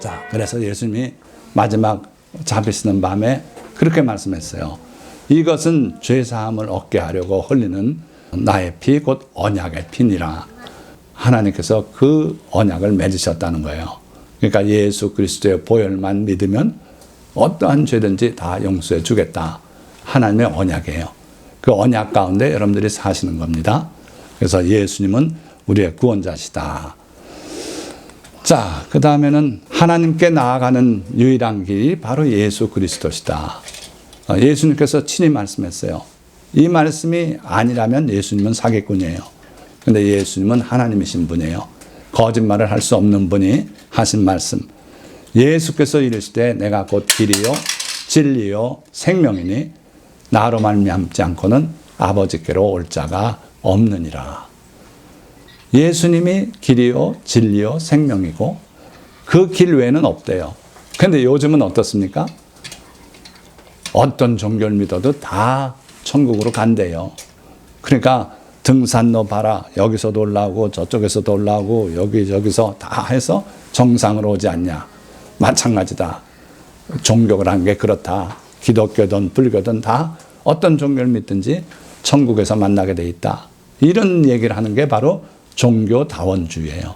자, 그래서 예수님이 마지막 잡히시는 밤에 그렇게 말씀했어요. 이것은 죄사함을 얻게 하려고 흘리는 나의 피 곧 언약의 피니라. 하나님께서 그 언약을 맺으셨다는 거예요. 그러니까 예수 그리스도의 보혈만 믿으면 어떠한 죄든지 다 용서해 주겠다. 하나님의 언약이에요. 그 언약 가운데 여러분들이 사시는 겁니다. 그래서 예수님은 우리의 구원자시다. 자, 그 다음에는 하나님께 나아가는 유일한 길이 바로 예수 그리스도시다. 예수님께서 친히 말씀했어요. 이 말씀이 아니라면 예수님은 사기꾼이에요. 근데 예수님은 하나님이신 분이에요. 거짓말을 할 수 없는 분이 하신 말씀. 예수께서 이르시되 내가 곧 길이요 진리요 생명이니 나로 말미암지 않고는 아버지께로 올 자가 없느니라. 예수님이 길이요 진리요 생명이고 그 길 외에는 없대요. 근데 요즘은 어떻습니까? 어떤 종교를 믿어도 다 천국으로 간대요. 그러니까 등산로 봐라. 여기서도 올라오고 저쪽에서도 올라오고 여기저기서 다 해서 정상으로 오지 않냐. 마찬가지다. 종교라는 게 그렇다. 기독교든 불교든 다 어떤 종교를 믿든지 천국에서 만나게 돼 있다. 이런 얘기를 하는 게 바로 종교다원주의예요.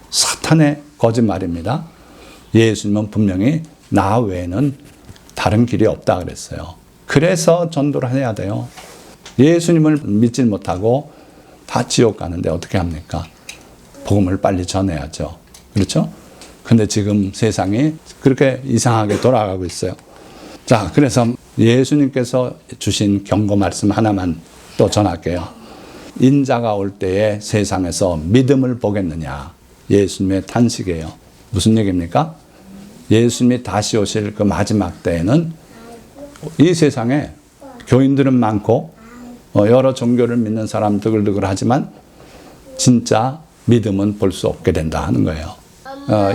사탄의 거짓말입니다. 예수님은 분명히 나 외에는 다른 길이 없다 그랬어요. 그래서 전도를 해야 돼요. 예수님을 믿지 못하고 다 지옥 가는데 어떻게 합니까? 복음을 빨리 전해야죠. 그렇죠? 근데 지금 세상이 그렇게 이상하게 돌아가고 있어요. 자, 그래서 예수님께서 주신 경고 말씀 하나만 또 전할게요. 인자가 올 때에 세상에서 믿음을 보겠느냐. 예수님의 탄식이에요. 무슨 얘기입니까? 예수님이 다시 오실 그 마지막 때에는 이 세상에 교인들은 많고 여러 종교를 믿는 사람 드글드글 하지만 진짜 믿음은 볼 수 없게 된다 하는 거예요.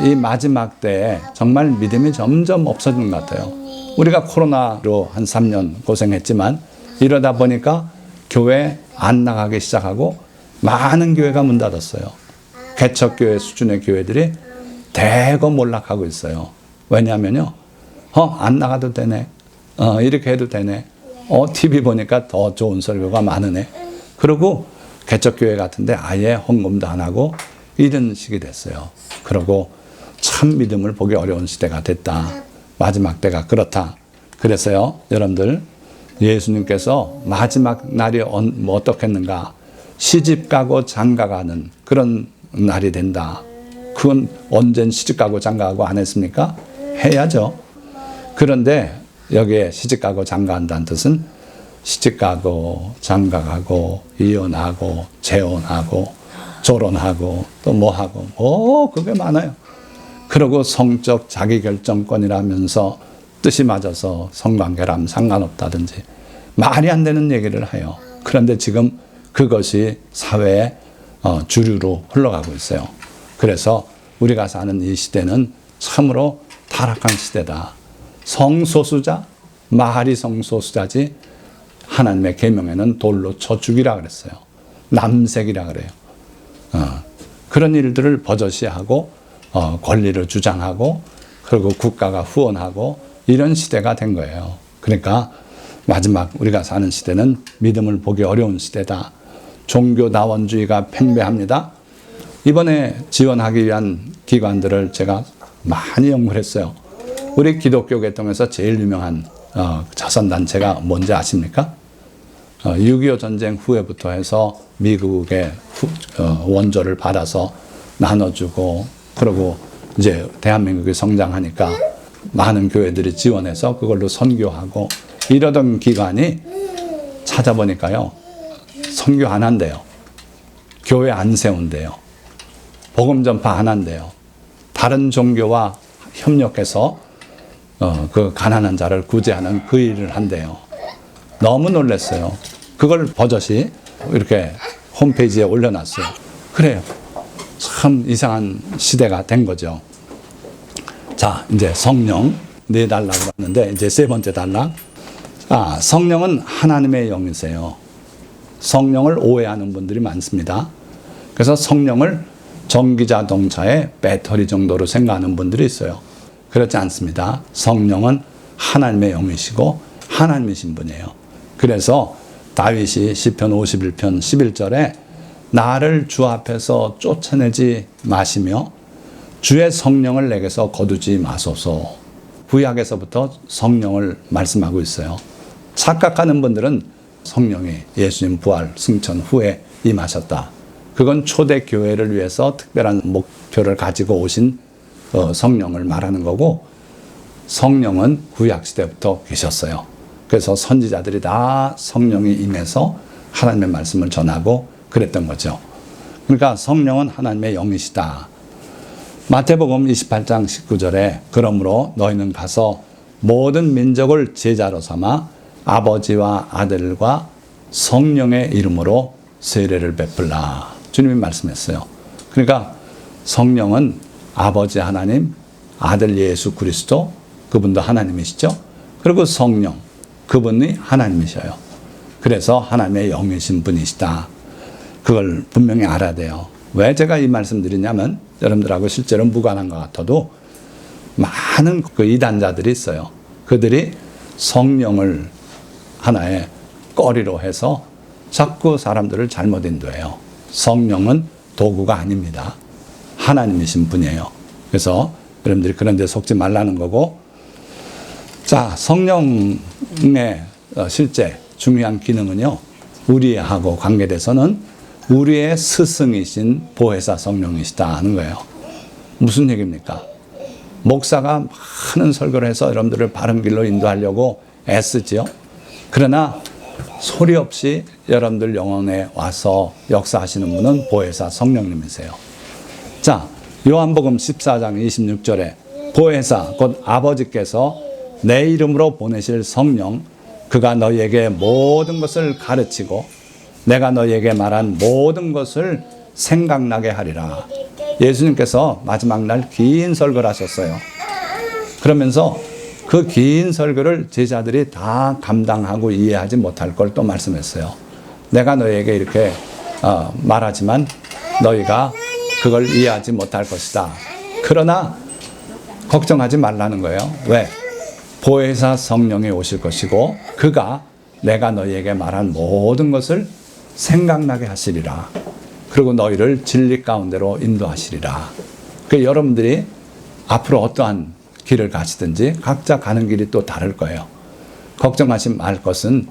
이 마지막 때에 정말 믿음이 점점 없어지는 것 같아요. 우리가 코로나로 한 3년 고생했지만 이러다 보니까 교회 안 나가기 시작하고 많은 교회가 문 닫았어요. 개척교회 수준의 교회들이 대거 몰락하고 있어요. 왜냐하면요. 안 나가도 되네. 이렇게 해도 되네. TV 보니까 더 좋은 설교가 많으네. 그리고 개척교회 같은데 아예 헌금도 안 하고 이런 식이 됐어요. 그리고 참 믿음을 보기 어려운 시대가 됐다. 마지막 때가 그렇다. 그래서요, 여러분들 예수님께서 마지막 날이 어떻겠는가? 시집 가고 장가 가는 그런 날이 된다. 그건 언젠 시집 가고 장가 가고 안 했습니까? 해야죠. 그런데 여기에 시집 가고 장가 한다는 뜻은 시집 가고 장가 가고 이혼하고 재혼하고 결혼하고 또 뭐 하고 그게 많아요. 그리고 성적 자기결정권이라면서 뜻이 맞아서 성관계라면 상관없다든지 말이 안 되는 얘기를 해요. 그런데 지금 그것이 사회의 주류로 흘러가고 있어요. 그래서 우리가 사는 이 시대는 참으로 타락한 시대다. 성소수자, 마하리 성소수자지 하나님의 계명에는 돌로 쳐 죽이라 그랬어요. 남색이라 그래요. 그런 일들을 버젓이하고 권리를 주장하고 그리고 국가가 후원하고 이런 시대가 된 거예요. 그러니까 마지막 우리가 사는 시대는 믿음을 보기 어려운 시대다. 종교다원주의가 팽배합니다. 이번에 지원하기 위한 기관들을 제가 많이 연구를 했어요. 우리 기독교 계통에서 제일 유명한 자선단체가 뭔지 아십니까? 6.25 전쟁 후에부터 해서 미국의 원조를 받아서 나눠주고 그리고 이제 대한민국이 성장하니까 많은 교회들이 지원해서 그걸로 선교하고 이러던 기관이 찾아보니까요. 선교 안 한대요. 교회 안 세운대요. 복음 전파 안 한대요. 다른 종교와 협력해서 그 가난한 자를 구제하는 그 일을 한대요. 너무 놀랐어요. 그걸 버젓이 이렇게 홈페이지에 올려놨어요. 그래요. 참 이상한 시대가 된 거죠. 자, 이제 성령 네 단락을 봤는데 이제 세 번째 단락. 성령은 하나님의 영이세요. 성령을 오해하는 분들이 많습니다. 그래서 성령을 전기자동차의 배터리 정도로 생각하는 분들이 있어요. 그렇지 않습니다. 성령은 하나님의 영이시고 하나님이신 분이에요. 그래서 다윗이 시편 51편 11절에 나를 주 앞에서 쫓아내지 마시며 주의 성령을 내게서 거두지 마소서. 구약에서부터 성령을 말씀하고 있어요. 착각하는 분들은 성령이 예수님 부활 승천 후에 임하셨다. 그건 초대 교회를 위해서 특별한 목표를 가지고 오신 성령을 말하는 거고, 성령은 구약시대부터 계셨어요. 그래서 선지자들이 다 성령이 임해서 하나님의 말씀을 전하고 그랬던 거죠. 그러니까 성령은 하나님의 영이시다. 마태복음 28장 19절에 그러므로 너희는 가서 모든 민족을 제자로 삼아 아버지와 아들과 성령의 이름으로 세례를 베풀라. 주님이 말씀했어요. 그러니까 성령은 아버지 하나님, 아들 예수 그리스도, 그분도 하나님이시죠. 그리고 성령, 그분이 하나님이셔요. 그래서 하나님의 영이신 분이시다. 그걸 분명히 알아야 돼요. 왜 제가 이 말씀 드리냐면 여러분들하고 실제로 무관한 것 같아도 많은 그 이단자들이 있어요. 그들이 성령을 하나의 꺼리로 해서 자꾸 사람들을 잘못 인도해요. 성령은 도구가 아닙니다. 하나님이신 분이에요. 그래서 여러분들이 그런 데 속지 말라는 거고, 자, 성령의 실제 중요한 기능은요, 우리하고 관계돼서는 우리의 스승이신 보혜사 성령이시다 하는 거예요. 무슨 얘기입니까? 목사가 많은 설교를 해서 여러분들을 바른 길로 인도하려고 애쓰지요. 그러나 소리 없이 여러분들 영혼에 와서 역사하시는 분은 보혜사 성령님이세요. 자, 요한복음 14장 26절에 보혜사 곧 아버지께서 내 이름으로 보내실 성령, 그가 너희에게 모든 것을 가르치고 내가 너희에게 말한 모든 것을 생각나게 하리라. 예수님께서 마지막 날 긴 설교를 하셨어요. 그러면서 그 긴 설교를 제자들이 다 감당하고 이해하지 못할 걸 또 말씀했어요. 내가 너희에게 이렇게 말하지만 너희가 그걸 이해하지 못할 것이다. 그러나 걱정하지 말라는 거예요. 왜? 보혜사 성령이 오실 것이고 그가 내가 너희에게 말한 모든 것을 생각나게 하시리라. 그리고 너희를 진리 가운데로 인도하시리라. 그 여러분들이 앞으로 어떠한 길을 가시든지 각자 가는 길이 또 다를 거예요. 걱정하지 말 것은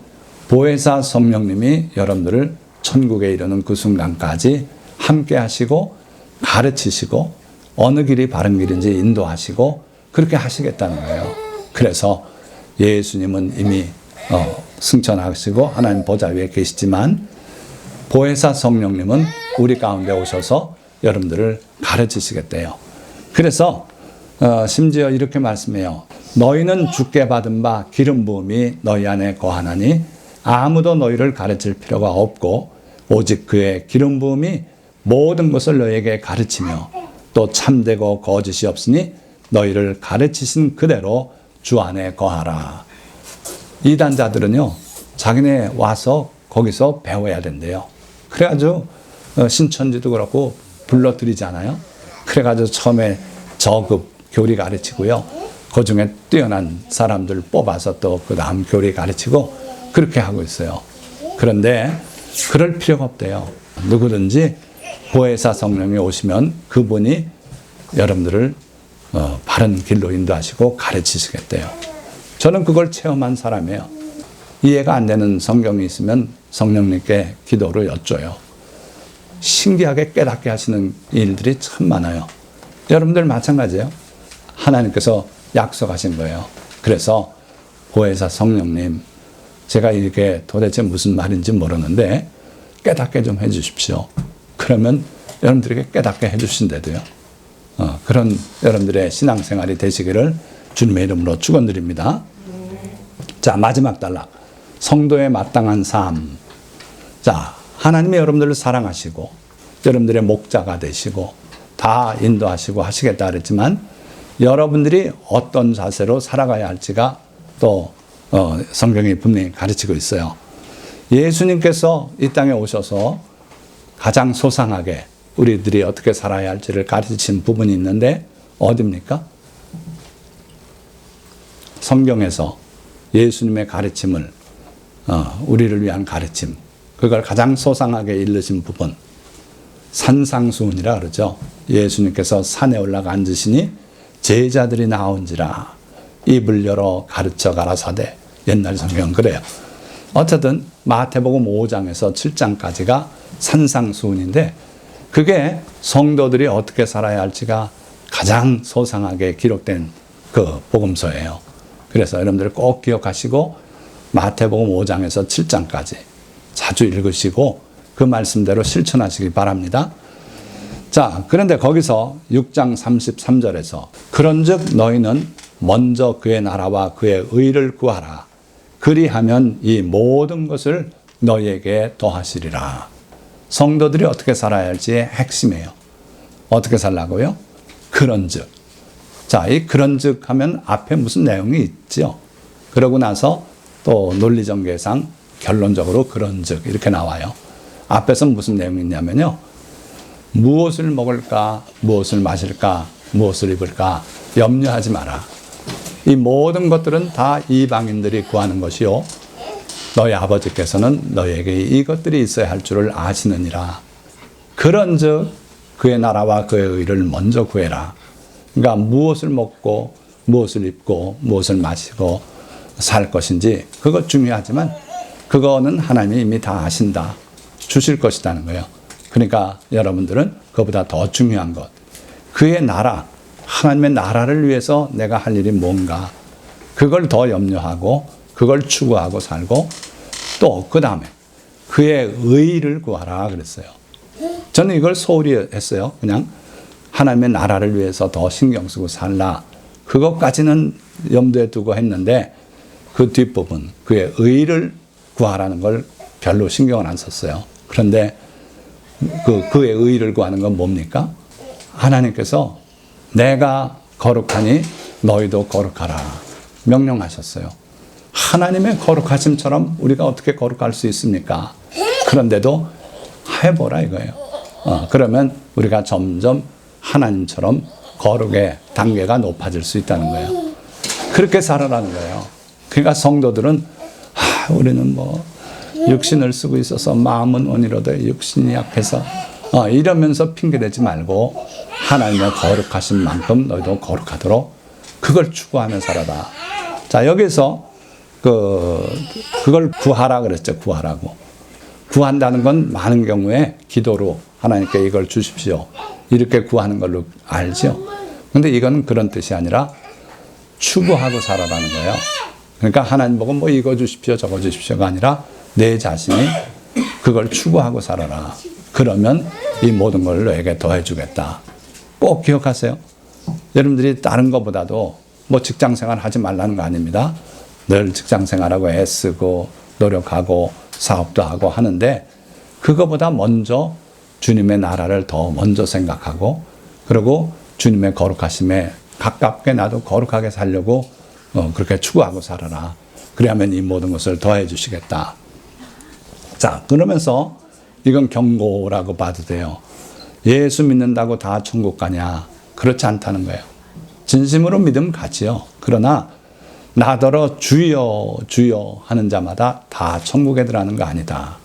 보혜사 성령님이 여러분들을 천국에 이르는 그 순간까지 함께 하시고 가르치시고 어느 길이 바른 길인지 인도하시고 그렇게 하시겠다는 거예요. 그래서 예수님은 이미 승천하시고 하나님 보좌 위에 계시지만 보혜사 성령님은 우리 가운데 오셔서 여러분들을 가르치시겠대요. 그래서 심지어 이렇게 말씀해요. 너희는 주께 받은 바 기름 부음이 너희 안에 거하나니 아무도 너희를 가르칠 필요가 없고 오직 그의 기름 부음이 모든 것을 너희에게 가르치며 또 참되고 거짓이 없으니 너희를 가르치신 그대로 주 안에 거하라. 이단자들은요, 자기네 와서 거기서 배워야 된대요. 그래가지고 신천지도 그렇고 불러들이잖아요. 그래가지고 처음에 저급 교리 가르치고요. 그 중에 뛰어난 사람들 뽑아서 또 그 다음 교리 가르치고 그렇게 하고 있어요. 그런데 그럴 필요가 없대요. 누구든지 보혜사 성령이 오시면 그분이 여러분들을 바른 길로 인도하시고 가르치시겠대요. 저는 그걸 체험한 사람이에요. 이해가 안 되는 성경이 있으면 성령님께 기도로 여쭤요. 신기하게 깨닫게 하시는 일들이 참 많아요. 여러분들 마찬가지예요. 하나님께서 약속하신 거예요. 그래서 보혜사 성령님, 제가 이게 도대체 무슨 말인지 모르는데 깨닫게 좀 해주십시오. 그러면 여러분들에게 깨닫게 해주신대도요. 그런 여러분들의 신앙생활이 되시기를 주님의 이름으로 축원드립니다. 자, 마지막 단락. 성도의 마땅한 삶. 자, 하나님이 여러분들을 사랑하시고 여러분들의 목자가 되시고 다 인도하시고 하시겠다 그랬지만 여러분들이 어떤 자세로 살아가야 할지가 또 성경이 분명히 가르치고 있어요. 예수님께서 이 땅에 오셔서 가장 소상하게 우리들이 어떻게 살아야 할지를 가르친 부분이 있는데 어디입니까? 성경에서 예수님의 가르침을 우리를 위한 가르침, 그걸 가장 소상하게 일르신 부분, 산상수훈이라 그러죠. 예수님께서 산에 올라가 앉으시니 제자들이 나온지라 입을 열어 가르쳐 가라사대. 옛날 성경은 그래요. 어쨌든 마태복음 5장에서 7장까지가 산상수훈인데 그게 성도들이 어떻게 살아야 할지가 가장 소상하게 기록된 그 복음서예요. 그래서 여러분들 꼭 기억하시고 마태복음 5장에서 7장까지 자주 읽으시고 그 말씀대로 실천하시기 바랍니다. 자, 그런데 거기서 6장 33절에서 그런즉 너희는 먼저 그의 나라와 그의 의를 구하라. 그리하면 이 모든 것을 너희에게 더하시리라. 성도들이 어떻게 살아야 할지의 핵심이에요. 어떻게 살라고요? 그런즉. 자, 이 그런즉 하면 앞에 무슨 내용이 있죠. 그러고 나서 또 논리전개상 결론적으로 그런즉 이렇게 나와요. 앞에서 무슨 내용이 있냐면요. 무엇을 먹을까, 무엇을 마실까, 무엇을 입을까 염려하지 마라. 이 모든 것들은 다 이방인들이 구하는 것이요. 너희 아버지께서는 너희에게 이것들이 있어야 할 줄을 아시느니라. 그런즉 그의 나라와 그의 의를 먼저 구해라. 그러니까 무엇을 먹고 무엇을 입고 무엇을 마시고 살 것인지 그것 중요하지만 그거는 하나님이 이미 다 아신다. 주실 것이라는 거예요. 그러니까 여러분들은 그보다 더 중요한 것. 그의 나라, 하나님의 나라를 위해서 내가 할 일이 뭔가 그걸 더 염려하고 그걸 추구하고 살고 또 그 다음에 그의 의를 구하라 그랬어요. 저는 이걸 소홀히 했어요. 그냥 하나님의 나라를 위해서 더 신경 쓰고 살라. 그것까지는 염두에 두고 했는데 그 뒷부분 그의 의를 구하라는 걸 별로 신경을 안 썼어요. 그런데 그의 의를 구하는 건 뭡니까? 하나님께서 내가 거룩하니 너희도 거룩하라 명령하셨어요. 하나님의 거룩하심처럼 우리가 어떻게 거룩할 수 있습니까? 그런데도 해보라 이거예요. 그러면 우리가 점점 하나님처럼 거룩의 단계가 높아질 수 있다는 거예요. 그렇게 살아라는 거예요. 그러니까 성도들은 우리는 뭐 육신을 쓰고 있어서 마음은 원이로되 육신이 약해서 이러면서 핑계대지 말고 하나님의 거룩하신 만큼 너희도 거룩하도록 그걸 추구하며 살아라. 자, 여기서 그걸 구하라 그랬죠. 구하라고. 구한다는 건 많은 경우에 기도로 하나님께 이걸 주십시오. 이렇게 구하는 걸로 알죠. 근데 이거는 그런 뜻이 아니라 추구하고 살아라는 거예요. 그러니까 하나님 보고 뭐 이거 주십시오, 저거 주십시오가 아니라 내 자신이 그걸 추구하고 살아라. 그러면 이 모든 걸 너에게 더해주겠다. 꼭 기억하세요. 여러분들이 다른 것보다도 뭐 직장생활 하지 말라는 거 아닙니다. 늘 직장생활하고 애쓰고 노력하고 사업도 하고 하는데 그거보다 먼저 주님의 나라를 더 먼저 생각하고 그리고 주님의 거룩하심에 가깝게 나도 거룩하게 살려고 그렇게 추구하고 살아라. 그래야만 이 모든 것을 더해 주시겠다. 자, 그러면서 이건 경고라고 봐도 돼요. 예수 믿는다고 다 천국 가냐? 그렇지 않다는 거예요. 진심으로 믿음 가지요. 그러나 나더러 주여 주여 하는 자마다 다 천국에 들어가는 거 아니다.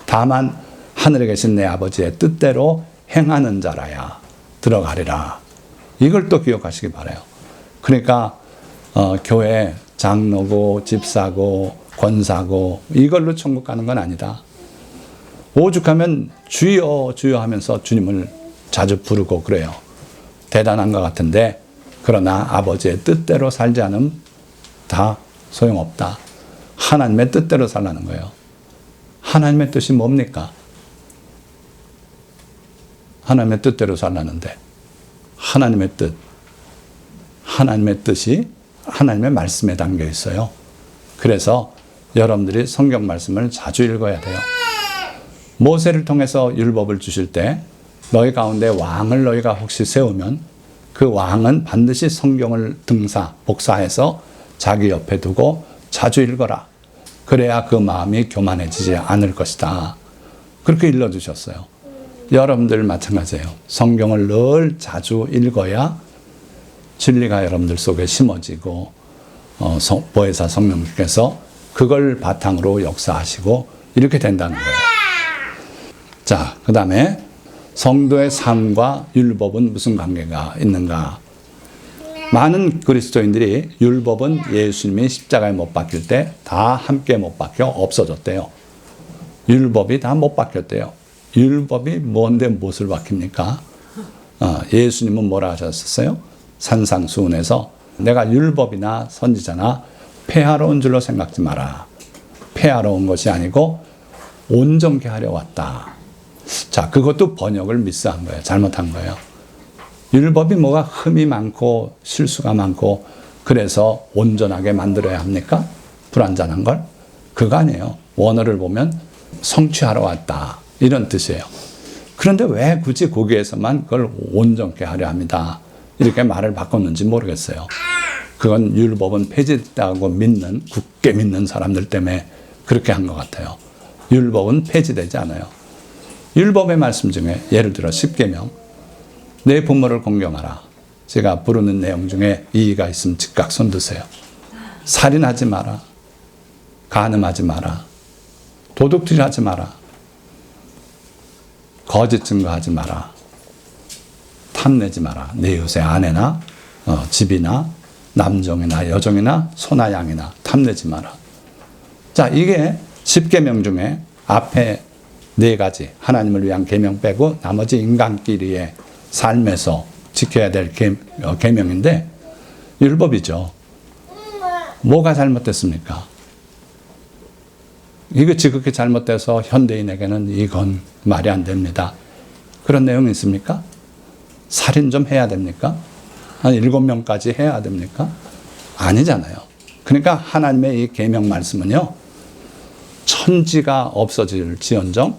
다만 하늘에 계신 내 아버지의 뜻대로 행하는 자라야 들어가리라. 이걸 또 기억하시기 바라요. 그러니까 교회 장로고 집사고 권사고 이걸로 천국 가는 건 아니다. 오죽하면 주여 주여 하면서 주님을 자주 부르고 그래요. 대단한 것 같은데 그러나 아버지의 뜻대로 살지 않으면 다 소용없다. 하나님의 뜻대로 살라는 거예요. 하나님의 뜻이 뭡니까? 하나님의 뜻대로 살라는데 하나님의 뜻이 하나님의 말씀에 담겨 있어요. 그래서 여러분들이 성경 말씀을 자주 읽어야 돼요. 모세를 통해서 율법을 주실 때 너희 가운데 왕을 너희가 혹시 세우면 그 왕은 반드시 성경을 복사해서 자기 옆에 두고 자주 읽어라. 그래야 그 마음이 교만해지지 않을 것이다. 그렇게 일러주셨어요. 여러분들 마찬가지예요. 성경을 늘 자주 읽어야 진리가 여러분들 속에 심어지고 보혜사 성령님께서 그걸 바탕으로 역사하시고 이렇게 된다는 거예요. 자, 그 다음에 성도의 삶과 율법은 무슨 관계가 있는가? 많은 그리스도인들이 율법은 예수님이 십자가에 못 박힐 때 다 함께 못 박혀 없어졌대요. 율법이 다 못 박혔대요. 율법이 뭔데 못을 박힙니까? 예수님은 뭐라 하셨었어요? 산상수훈에서 내가 율법이나 선지자나 폐하러 온 줄로 생각지 마라. 폐하러 온 것이 아니고 온전케 하려 왔다. 자, 그것도 번역을 미스한 거예요. 잘못한 거예요. 율법이 뭐가 흠이 많고 실수가 많고 그래서 온전하게 만들어야 합니까? 불완전한 걸? 그거 아니에요. 원어를 보면 성취하러 왔다. 이런 뜻이에요. 그런데 왜 굳이 거기에서만 그걸 온전케 하려 합니다. 이렇게 말을 바꿨는지 모르겠어요. 그건 율법은 폐지됐다고 믿는, 굳게 믿는 사람들 때문에 그렇게 한 것 같아요. 율법은 폐지되지 않아요. 율법의 말씀 중에 예를 들어 10계명 내 부모를 공경하라. 제가 부르는 내용 중에 이의가 있으면 즉각 손드세요. 살인하지 마라. 간음하지 마라. 도둑질하지 마라. 거짓 증거하지 마라. 탐내지 마라. 내 이웃의 아내나 집이나 남종이나 여종이나 소나 양이나 탐내지 마라. 자, 이게 10계명 중에 앞에 4가지 하나님을 위한 계명 빼고 나머지 인간끼리의 삶에서 지켜야 될 계명인데 율법이죠. 뭐가 잘못됐습니까? 이거 지극히 잘못돼서 현대인에게는 이건 말이 안 됩니다. 그런 내용이 있습니까? 살인 좀 해야 됩니까? 한 7명까지 해야 됩니까? 아니잖아요. 그러니까 하나님의 이 계명 말씀은요. 천지가 없어질지언정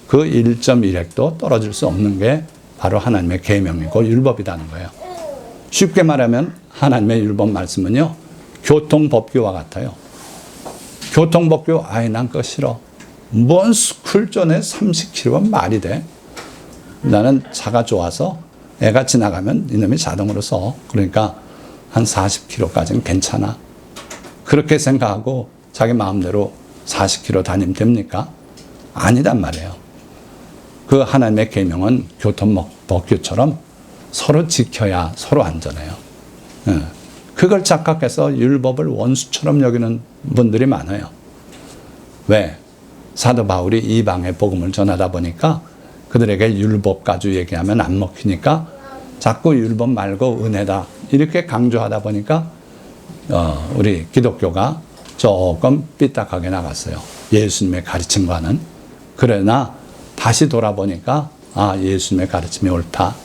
그 1.1획도 떨어질 수 없는 게 바로 하나님의 계명이고 율법이라는 거예요. 쉽게 말하면 하나님의 율법 말씀은요. 교통법규와 같아요. 교통법규, 난 그거 싫어. 뭔 스쿨 전에 30km가 말이 돼? 나는 차가 좋아서 애가 지나가면 이놈이 자동으로 서. 그러니까 한 40km까지는 괜찮아. 그렇게 생각하고 자기 마음대로 40km 다니면 됩니까? 아니단 말이에요. 그 하나님의 계명은 교통법규처럼 서로 지켜야 서로 안전해요. 그걸 착각해서 율법을 원수처럼 여기는 분들이 많아요. 왜? 사도 바울이 이방의 복음을 전하다 보니까 그들에게 율법 가지고 얘기하면 안 먹히니까 자꾸 율법 말고 은혜다 이렇게 강조하다 보니까 우리 기독교가 조금 삐딱하게 나갔어요. 예수님의 가르침과는. 그러나 다시 돌아보니까 예수님의 가르침이 옳다.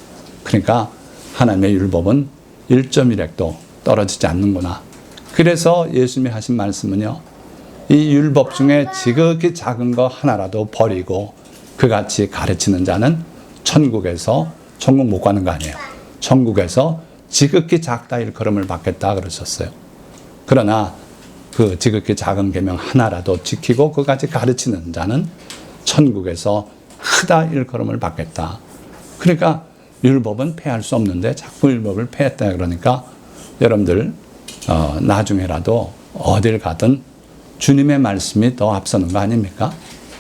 그러니까 하나님의 율법은 1.1획도 떨어지지 않는구나. 그래서 예수님이 하신 말씀은요. 이 율법 중에 지극히 작은 거 하나라도 버리고 그같이 가르치는 자는 천국에서 천국 못 가는 거 아니에요. 천국에서 지극히 작다 일컬음을 받겠다 그러셨어요. 그러나 그 지극히 작은 계명 하나라도 지키고 그같이 가르치는 자는 천국에서 크다 일컬음을 받겠다. 그러니까 율법은 폐할 수 없는데 자꾸 율법을 폐했다 그러니까 여러분들 나중에라도 어딜 가든 주님의 말씀이 더 앞서는 거 아닙니까?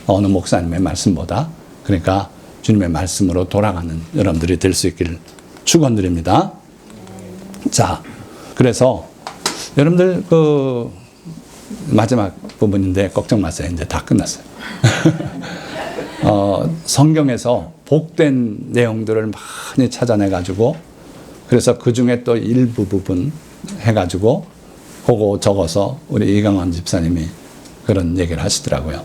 어느 목사님의 말씀보다. 그러니까 주님의 말씀으로 돌아가는 여러분들이 될 수 있기를 축원드립니다. 자, 그래서 여러분들 그 마지막 부분인데 걱정 마세요. 이제 다 끝났어요. 성경에서 복된 내용들을 많이 찾아내가지고 그래서 그 중에 또 일부 부분 해가지고 그거 적어서 우리 이강원 집사님이 그런 얘기를 하시더라고요.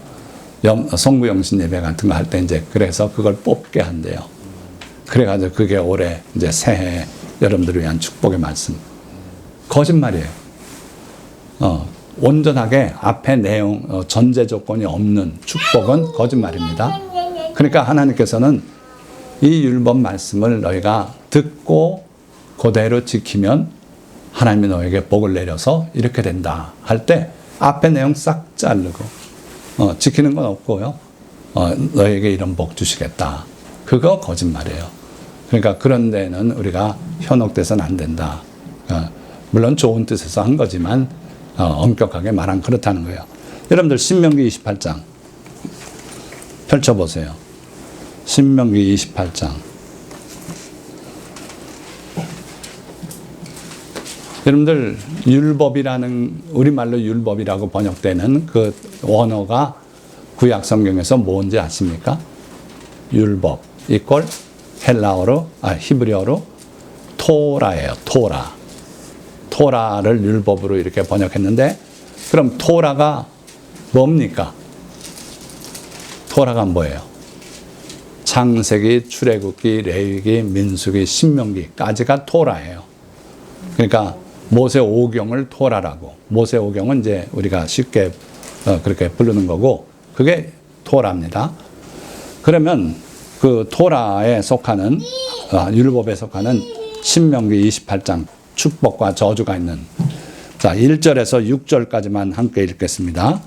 성부영신 예배 같은 거 할 때 이제 그래서 그걸 뽑게 한대요. 그래가지고 그게 올해 이제 새해 여러분들을 위한 축복의 말씀. 거짓말이에요. 온전하게 앞에 내용, 전제 조건이 없는 축복은 거짓말입니다. 그러니까 하나님께서는 이 율법 말씀을 너희가 듣고 그대로 지키면 하나님이 너에게 복을 내려서 이렇게 된다 할 때 앞에 내용 싹 자르고 지키는 건 없고요. 너에게 이런 복 주시겠다. 그거 거짓말이에요. 그러니까 그런 데는 우리가 현혹돼서는 안 된다. 물론 좋은 뜻에서 한 거지만 엄격하게 말하면 그렇다는 거예요. 여러분들 신명기 28장 펼쳐보세요. 신명기 28장. 여러분들 율법이라는, 우리말로 율법이라고 번역되는 그 원어가 구약 성경에서 뭔지 아십니까? 율법 이꼴 헬라어로, 히브리어로 토라예요. 토라. 토라를 율법으로 이렇게 번역했는데, 그럼 토라가 뭡니까? 토라가 뭐예요? 창세기, 출애굽기, 레위기, 민수기, 신명기까지가 토라예요. 그러니까 모세 오경을 토라라고, 모세 오경은 이제 우리가 쉽게 그렇게 부르는 거고, 그게 토라입니다. 그러면 그 토라에 속하는, 율법에 속하는 신명기 28장 축복과 저주가 있는, 자 1절에서 6절까지만 함께 읽겠습니다.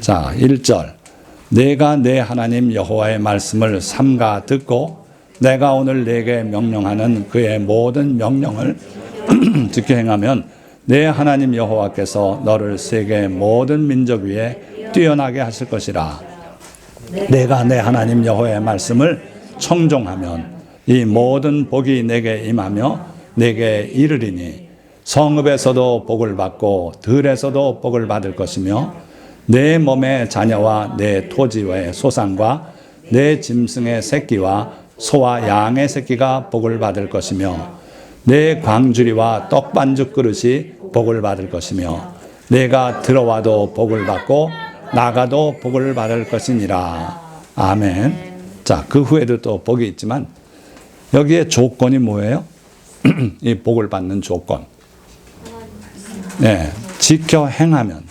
자 1절. 내가 내 하나님 여호와의 말씀을 삼가 듣고 내가 오늘 내게 명령하는 그의 모든 명령을 지켜 행하면 내 하나님 여호와께서 너를 세계 모든 민족 위에 뛰어나게 하실 것이라. 내가 내 하나님 여호와의 말씀을 청종하면 이 모든 복이 내게 임하며 내게 이르리니 성읍에서도 복을 받고 들에서도 복을 받을 것이며 내 몸의 자녀와 내 토지의 소산과 내 짐승의 새끼와 소와 양의 새끼가 복을 받을 것이며 내 광주리와 떡반죽 그릇이 복을 받을 것이며 내가 들어와도 복을 받고 나가도 복을 받을 것이니라. 아멘. 자, 그 후에도 또 복이 있지만 여기에 조건이 뭐예요? 이 복을 받는 조건. 네, 지켜 행하면,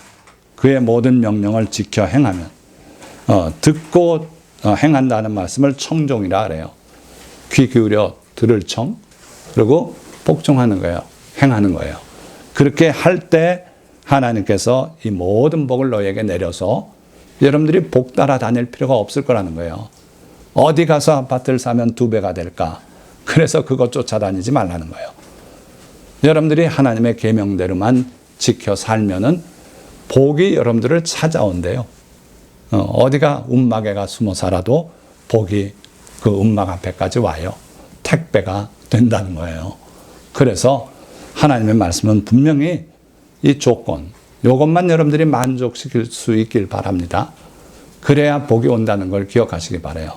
그의 모든 명령을 지켜 행하면, 듣고 행한다는 말씀을 청종이라 그래요. 귀 기울여 들을 청, 그리고 복종하는 거예요. 행하는 거예요. 그렇게 할 때 하나님께서 이 모든 복을 너에게 내려서 여러분들이 복 따라 다닐 필요가 없을 거라는 거예요. 어디 가서 아파트를 사면 2배가 될까? 그래서 그것 쫓아다니지 말라는 거예요. 여러분들이 하나님의 계명대로만 지켜 살면은 복이 여러분들을 찾아온대요. 어디가 움막에가 숨어 살아도 복이 그 움막 앞에까지 와요. 택배가 된다는 거예요. 그래서 하나님의 말씀은 분명히 이 조건, 이것만 여러분들이 만족시킬 수 있길 바랍니다. 그래야 복이 온다는 걸 기억하시기 바라요.